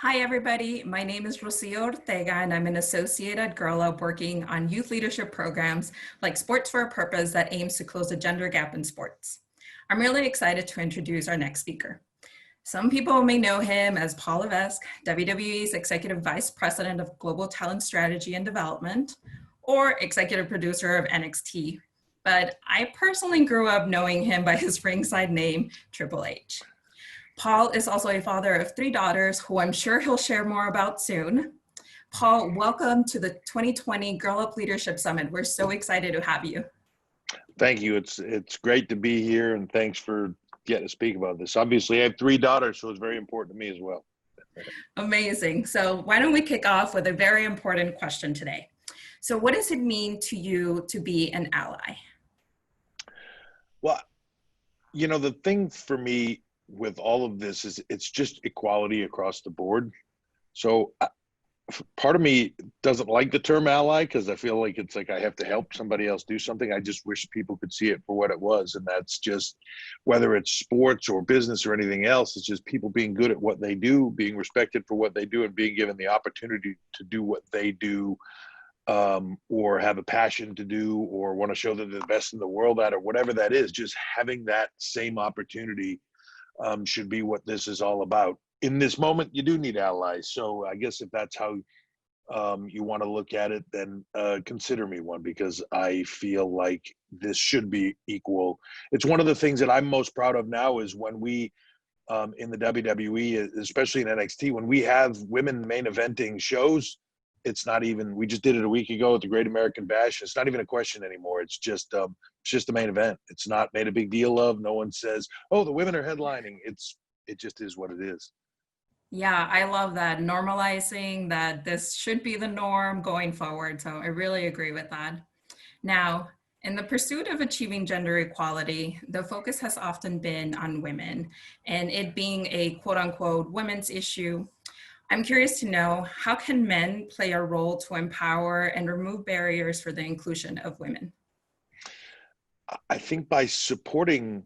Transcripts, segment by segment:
Hi, everybody. My name is Rocío Ortega, and I'm an associate at Girl Up working on youth leadership programs like Sports for a Purpose that aims to close the gender gap in sports. I'm really excited to introduce our next speaker. Some people may know him as Paul Levesque, WWE's Executive Vice President of Global Talent Strategy and Development, or Executive Producer of NXT. But I personally grew up knowing him by his ringside name, Triple H. Paul is also a father of 3 daughters who I'm sure he'll share more about soon. Paul, welcome to the 2020 Girl Up Leadership Summit. We're so excited to have you. Thank you. It's great to be here, and thanks for getting to speak about this. Obviously, I have 3 daughters, so it's very important to me as well. Amazing. So why don't we kick off with a very important question today. So what does it mean to you to be an ally? Well, the thing for me with all of this is it's just equality across the board. So part of me doesn't like the term ally because I feel like it's like I have to help somebody else do something. I just wish people could see it for what it was. And that's just whether it's sports or business or anything else, it's just people being good at what they do, being respected for what they do, and being given the opportunity to do what they do, or have a passion to do, or want to show that they're the best in the world at, or whatever that is. Just having that same opportunity should be what this is all about. In this moment, you do need allies. So I guess if that's how you want to look at it, then consider me one, because I feel like this should be equal. It's one of the things that I'm most proud of now is when we, in the WWE, especially in NXT, when we have women main eventing shows, it's not even, we just did it a week ago at the Great American Bash. It's not even a question anymore. It's just the main event. It's not made a big deal of. No one says, oh, the women are headlining. It just is what it is. Yeah, I love that. Normalizing that this should be the norm going forward. So I really agree with that. Now, in the pursuit of achieving gender equality, the focus has often been on women and it being a quote unquote women's issue. I'm curious to know, how can men play a role to empower and remove barriers for the inclusion of women? I think by supporting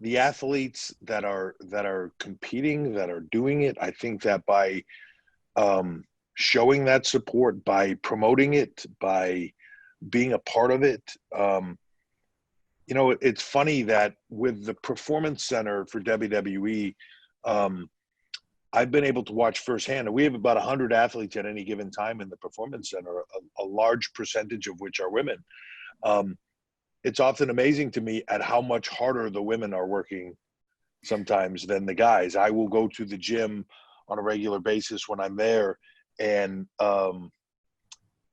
the athletes that are competing, that are doing it, I think that by showing that support, by promoting it, by being a part of it. It's funny that with the Performance Center for WWE, I've been able to watch firsthand, and we have about 100 athletes at any given time in the Performance Center, a large percentage of which are women. It's often amazing to me at how much harder the women are working sometimes than the guys. I will go to the gym on a regular basis when I'm there, and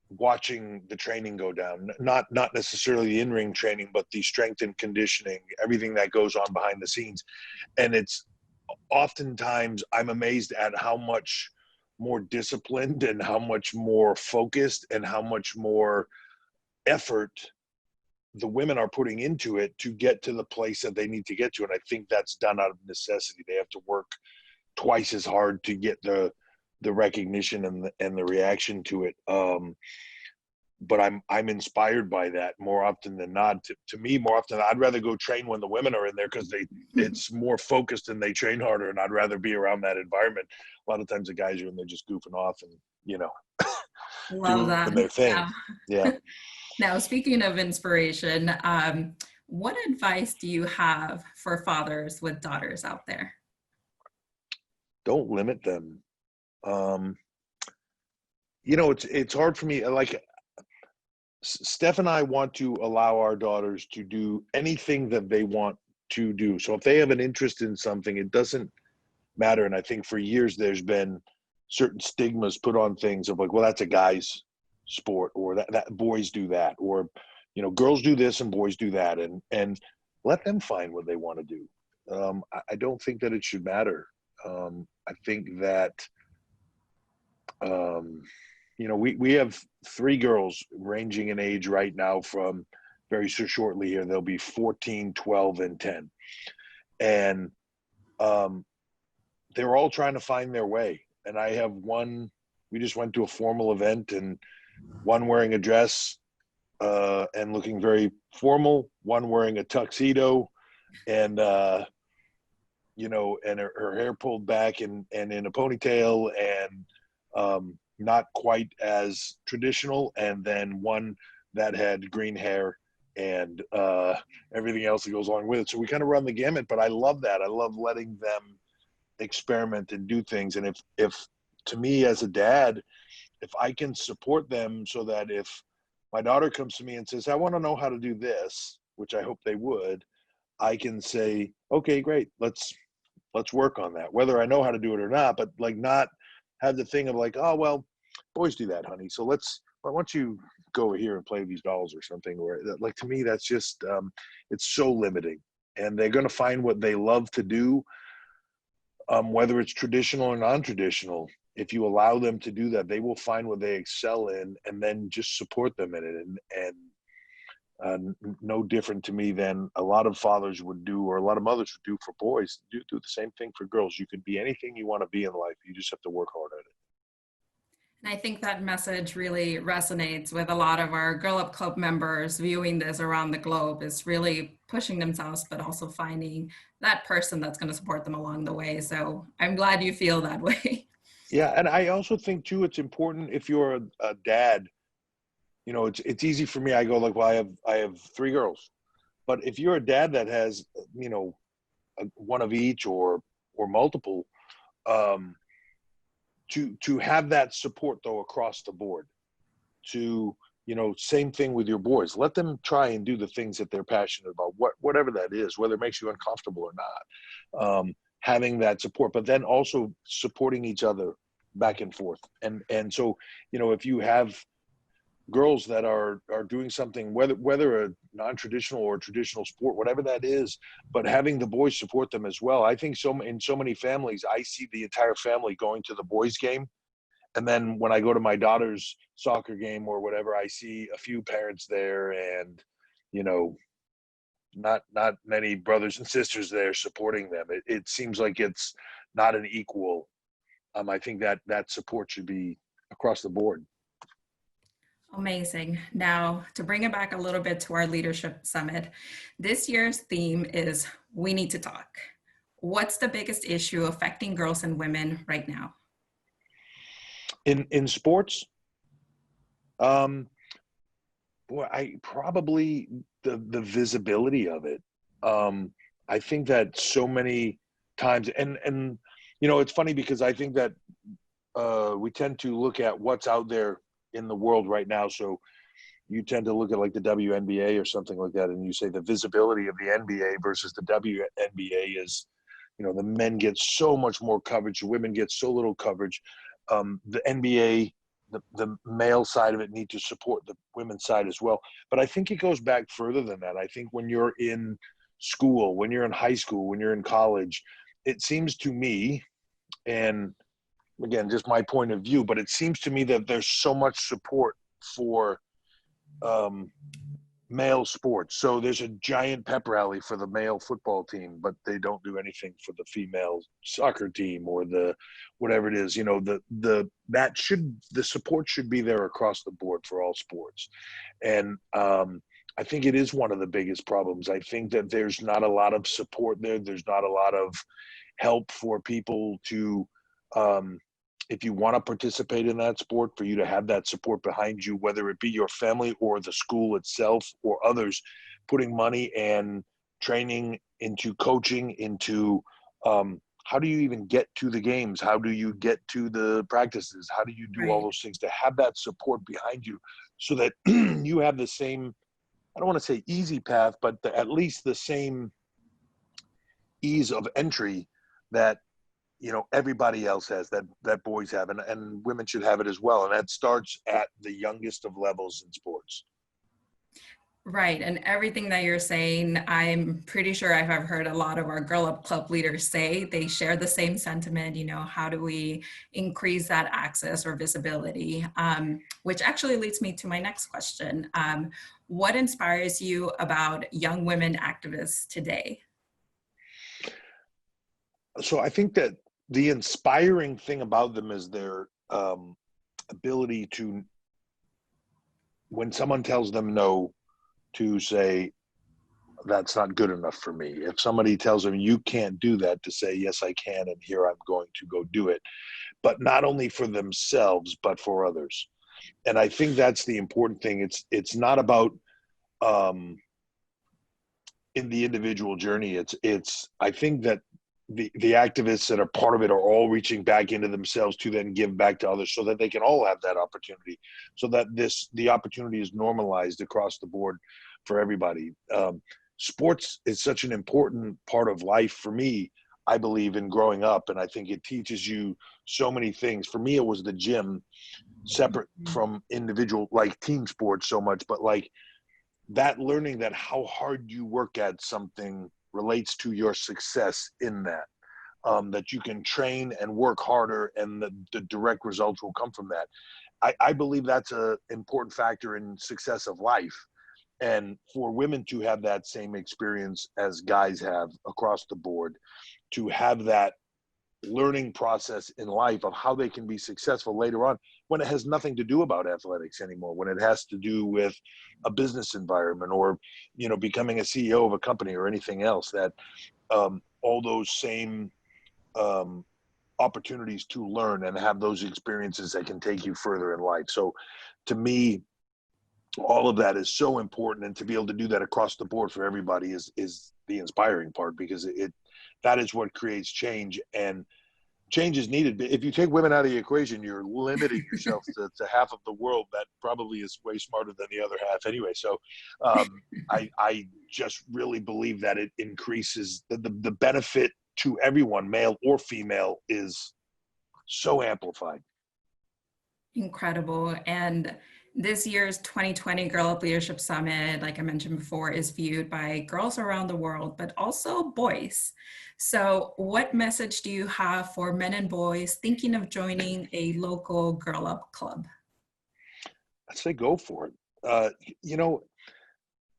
watching the training go down, not necessarily the in-ring training, but the strength and conditioning, everything that goes on behind the scenes. And it's oftentimes I'm amazed at how much more disciplined and how much more focused and how much more effort the women are putting into it to get to the place that they need to get to. And I think that's done out of necessity. They have to work twice as hard to get the recognition and the reaction to it. But I'm inspired by that more often than not. To me, more often, I'd rather go train when the women are in there because it's more focused and they train harder, and I'd rather be around that environment. A lot of times the guys are in there just goofing off and, Love doing that. their thing. Yeah. Now, speaking of inspiration, what advice do you have for fathers with daughters out there? Don't limit them. It's hard for me. Like, Steph and I want to allow our daughters to do anything that they want to do. So if they have an interest in something, it doesn't matter. And I think for years there's been certain stigmas put on things of like, well, that's a guy's sport, or that boys do that, or girls do this and boys do that, and let them find what they want to do. I don't think that it should matter. I think that we have 3 girls ranging in age right now from very shortly here. They'll be 14, 12, and 10. And they're all trying to find their way. And I have one, we just went to a formal event, and one wearing a dress and looking very formal, one wearing a tuxedo and and her hair pulled back and in a ponytail and not quite as traditional, and then one that had green hair and everything else that goes along with it. So we kind of run the gamut, but I love that. I love letting them experiment and do things. And if to me as a dad, if I can support them so that if my daughter comes to me and says, I want to know how to do this, which I hope they would, I can say, okay, great, let's work on that, whether I know how to do it or not, but like not have the thing of like, oh, well, boys do that, honey. So why don't you go over here and play with these dolls or something? Or like, to me, that's just, it's so limiting, and they're going to find what they love to do, whether it's traditional or non-traditional. If you allow them to do that, they will find what they excel in, and then just support them in it. No different to me than a lot of fathers would do, or a lot of mothers would do for boys. Do the same thing for girls. You can be anything you want to be in life. You just have to work hard at it. And I think that message really resonates with a lot of our Girl Up Club members viewing this around the globe, is really pushing themselves, but also finding that person that's going to support them along the way. So I'm glad you feel that way. Yeah, and I also think too, it's important if you're a dad. It's easy for me. I go like, well, I have three girls, but if you're a dad that has, one of each or multiple, um, to have that support though across the board. To same thing with your boys. Let them try and do the things that they're passionate about, whatever that is, whether it makes you uncomfortable or not. Having that support, but then also supporting each other back and forth. And so if you have girls that are doing something, whether a non-traditional or traditional sport, whatever that is, but having the boys support them as well. I think in so many families, I see the entire family going to the boys game, and then when I go to my daughter's soccer game or whatever, I see a few parents there, and not many brothers and sisters there supporting them. It seems like it's not an equal. I think that support should be across the board. Amazing. Now, to bring it back a little bit to our leadership summit, this year's theme is We Need to Talk. What's the biggest issue affecting girls and women right now? In sports, I probably the visibility of it. I think that so many times, and it's funny because I think that we tend to look at what's out there in the world right now. So you tend to look at like the WNBA or something like that, and you say the visibility of the NBA versus the WNBA is, the men get so much more coverage, the women get so little coverage. The NBA, the male side of it, need to support the women's side as well. But I think it goes back further than that. I think when you're in school, when you're in high school, when you're in college, it seems to me, and again, just my point of view, but it seems to me that there's so much support for male sports. So there's a giant pep rally for the male football team, but they don't do anything for the female soccer team or the whatever it is. The support should be there across the board for all sports. And I think it is one of the biggest problems. I think that there's not a lot of support there. There's not a lot of help for people to if you want to participate in that sport, for you to have that support behind you, whether it be your family or the school itself or others, putting money and training into coaching, into how do you even get to the games? How do you get to the practices? How do you do all Right. those things? To have that support behind you so that you have the same, I don't want to say easy path, but at least the same ease of entry that everybody else has, that boys have, and women should have it as well. And that starts at the youngest of levels in sports. Right. And everything that you're saying, I'm pretty sure I've heard a lot of our Girl Up Club leaders say. They share the same sentiment, how do we increase that access or visibility? Which actually leads me to my next question. What inspires you about young women activists today? So I think that the inspiring thing about them is their ability to, when someone tells them no, to say, that's not good enough for me. If somebody tells them you can't do that, to say, yes, I can, and here I'm going to go do it, but not only for themselves, but for others. And I think that's the important thing. It's not about in the individual journey. It's I think that the activists that are part of it are all reaching back into themselves to then give back to others, so that they can all have that opportunity, so that the opportunity is normalized across the board for everybody. Sports is such an important part of life for me, I believe, in growing up, and I think it teaches you so many things. For me, it was the gym, separate from individual, like team sports so much, but like that learning that how hard you work at something relates to your success in that. That you can train and work harder, and the direct results will come from that. I believe that's an important factor in success of life. And for women to have that same experience as guys have across the board, to have that learning process in life of how they can be successful later on, when it has nothing to do about athletics anymore, when it has to do with a business environment, or becoming a CEO of a company or anything else, that all those same opportunities to learn and have those experiences that can take you further in life. So to me, all of that is so important, and to be able to do that across the board for everybody is the inspiring part, because that is what creates change. And change is needed. If you take women out of the equation, you're limiting yourself to half of the world that probably is way smarter than the other half anyway. So I just really believe that it increases the benefit to everyone, male or female, is so amplified. Incredible. And this year's 2020 Girl Up Leadership Summit, like I mentioned before, is viewed by girls around the world, but also boys. So what message do you have for men and boys thinking of joining a local Girl Up club? I'd say go for it. Uh, you know,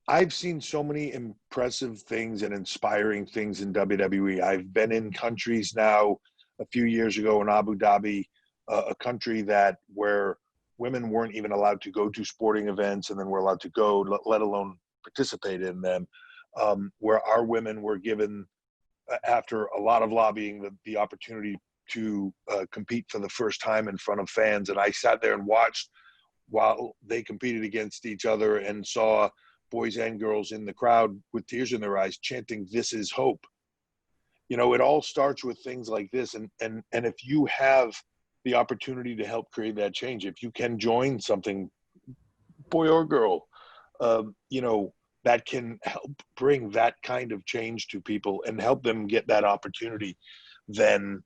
I've seen so many impressive things and inspiring things in WWE. I've been in countries now, a few years ago in Abu Dhabi, a country where women weren't even allowed to go to sporting events, and then were allowed to go, let alone participate in them, where our women were given, after a lot of lobbying, the opportunity to compete for the first time in front of fans. And I sat there and watched while they competed against each other, and saw boys and girls in the crowd with tears in their eyes chanting, "This is hope." It all starts with things like this. And if you have the opportunity to help create that change, if you can join something, boy or girl, that can help bring that kind of change to people and help them get that opportunity, then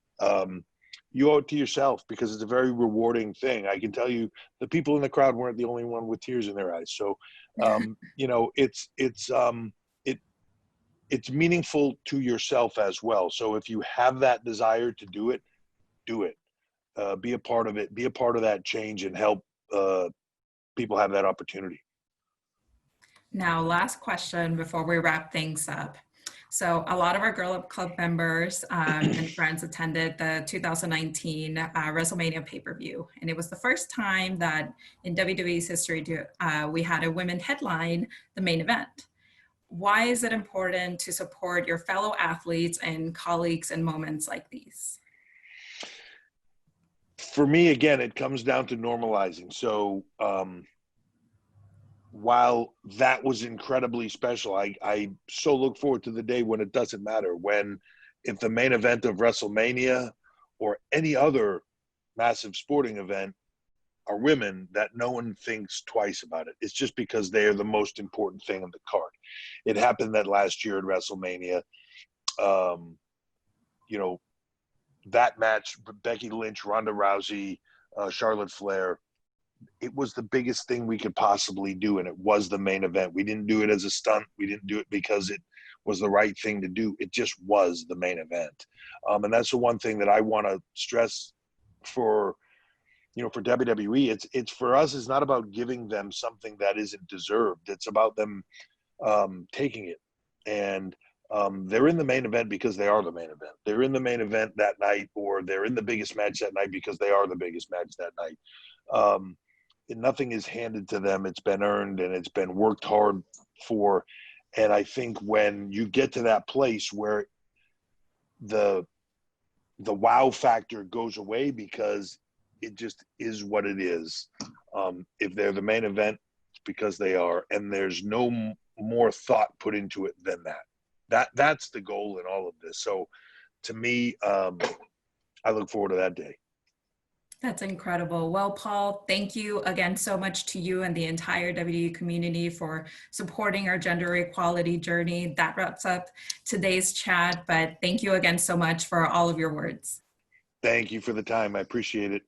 you owe it to yourself, because it's a very rewarding thing. I can tell you, the people in the crowd weren't the only one with tears in their eyes. So, it's meaningful to yourself as well. So if you have that desire to do it, do it. Be a part of it. Be a part of that change, and help people have that opportunity. Now, last question before we wrap things up. So a lot of our Girl Up Club members and friends attended the 2019 WrestleMania pay-per-view. And it was the first time that in WWE's history we had a women headline the main event. Why is it important to support your fellow athletes and colleagues in moments like these? For me, again, it comes down to normalizing. So while that was incredibly special, I so look forward to the day when it doesn't matter, when, if the main event of WrestleMania or any other massive sporting event are women, that no one thinks twice about it. It's just because they are the most important thing on the card. It happened that last year at WrestleMania, that match, Becky Lynch, Ronda Rousey, Charlotte Flair, it was the biggest thing we could possibly do, and it was the main event. We didn't do it as a stunt. We didn't do it because it was the right thing to do. It just was the main event. And that's the one thing that I want to stress for WWE. It's for us, it's not about giving them something that isn't deserved. It's about them taking it. And they're in the main event because they are the main event. They're in the main event that night, or they're in the biggest match that night because they are the biggest match that night. Nothing is handed to them. It's been earned, and it's been worked hard for. And I think when you get to that place where the wow factor goes away because it just is what it is. If they're the main event, it's because they are, and there's no more thought put into it than that. That's the goal in all of this. So to me, I look forward to that day. That's incredible. Well, Paul, thank you again so much to you and the entire WDU community for supporting our gender equality journey. That wraps up today's chat, but thank you again so much for all of your words. Thank you for the time. I appreciate it.